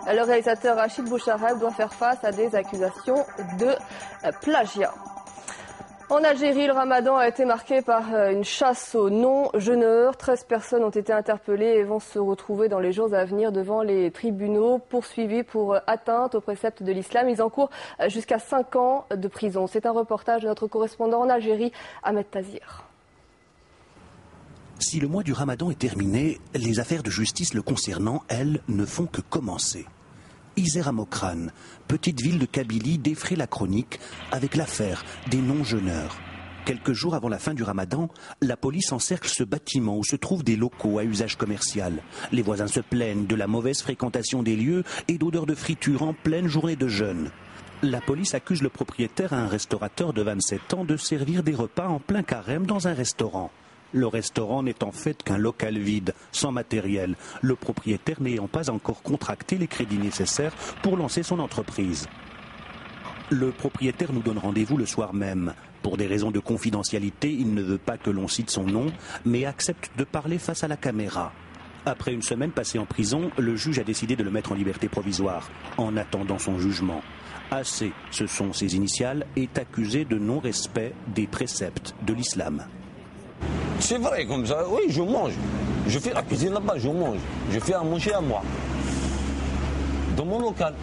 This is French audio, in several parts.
Le réalisateur Rachid Bouchareb doit faire face à des accusations de plagiat. En Algérie, le ramadan a été marqué par une chasse aux non-jeûneurs. 13 personnes ont été interpellées et vont se retrouver dans les jours à venir devant les tribunaux, poursuivis pour atteinte aux préceptes de l'islam. Ils encourent jusqu'à 5 ans de prison. C'est un reportage de notre correspondant en Algérie, Ahmed Tazir. Si le mois du ramadan est terminé, les affaires de justice le concernant, elles, ne font que commencer. Isère Mokran, petite ville de Kabylie, défraie la chronique avec l'affaire des non-jeûneurs. Quelques jours avant la fin du ramadan, la police encercle ce bâtiment où se trouvent des locaux à usage commercial. Les voisins se plaignent de la mauvaise fréquentation des lieux et d'odeurs de friture en pleine journée de jeûne. La police accuse le propriétaire, un restaurateur de 27 ans, de servir des repas en plein carême dans un restaurant. Le restaurant n'est en fait qu'un local vide, sans matériel, le propriétaire n'ayant pas encore contracté les crédits nécessaires pour lancer son entreprise. Le propriétaire nous donne rendez-vous le soir même. Pour des raisons de confidentialité, il ne veut pas que l'on cite son nom, mais accepte de parler face à la caméra. Après une semaine passée en prison, le juge a décidé de le mettre en liberté provisoire, en attendant son jugement. AC, ce sont ses initiales, est accusé de non-respect des préceptes de l'islam. C'est vrai, comme ça, oui, je mange. Je fais la cuisine là-bas, je mange. Je fais à manger à moi. Dans mon local.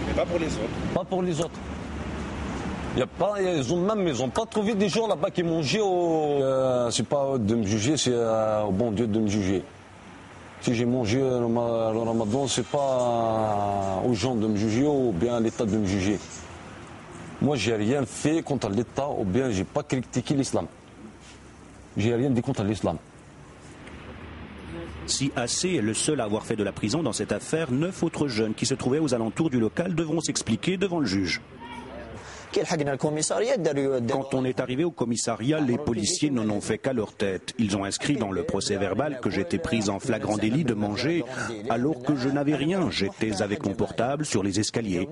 Mais pas pour les autres. Pas pour les autres. Ils n'ont pas trouvé des gens là-bas qui mangeaient au... c'est pas de me juger, c'est au bon Dieu de me juger. Si j'ai mangé le ramadan, c'est pas aux gens de me juger ou bien à l'État de me juger. Moi, j'ai rien fait contre l'État ou bien j'ai pas critiqué l'islam. J'ai rien dit contre l'islam. Si AC est le seul à avoir fait de la prison dans cette affaire, 9 autres jeunes qui se trouvaient aux alentours du local devront s'expliquer devant le juge. Quand on est arrivé au commissariat, les policiers n'en ont fait qu'à leur tête. Ils ont inscrit dans le procès verbal que j'étais prise en flagrant délit de manger alors que je n'avais rien. J'étais avec mon portable sur les escaliers.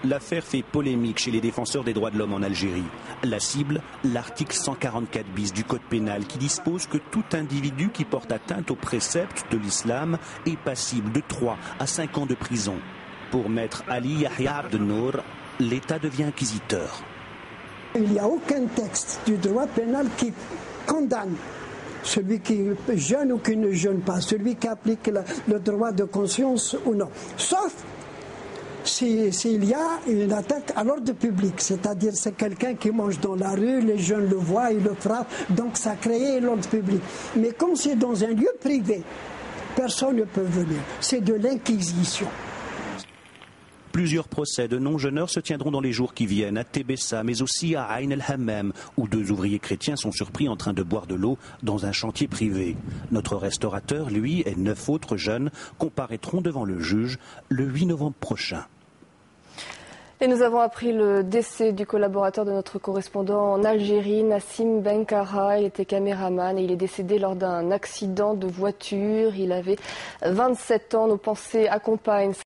L'affaire fait polémique chez les défenseurs des droits de l'homme en Algérie. La cible, l'article 144 bis du Code pénal qui dispose que tout individu qui porte atteinte aux préceptes de l'islam est passible de 3 à 5 ans de prison. Pour maître Ali Yahya Abdenour, l'État devient inquisiteur. Il n'y a aucun texte du droit pénal qui condamne celui qui jeûne ou qui ne jeûne pas, celui qui applique le droit de conscience ou non. Sauf s'il y a une attaque à l'ordre public, c'est-à-dire c'est quelqu'un qui mange dans la rue, les jeunes le voient, ils le frappent, donc ça crée l'ordre public. Mais comme c'est dans un lieu privé, personne ne peut venir. C'est de l'inquisition. Plusieurs procès de non-jeûneurs se tiendront dans les jours qui viennent à Tébessa, mais aussi à Ain el-Hammam, où 2 ouvriers chrétiens sont surpris en train de boire de l'eau dans un chantier privé. Notre restaurateur, lui, et 9 autres jeunes comparaîtront devant le juge le 8 novembre prochain. Et nous avons appris le décès du collaborateur de notre correspondant en Algérie, Nassim Benkara. Il était caméraman et il est décédé lors d'un accident de voiture. Il avait 27 ans. Nos pensées accompagnent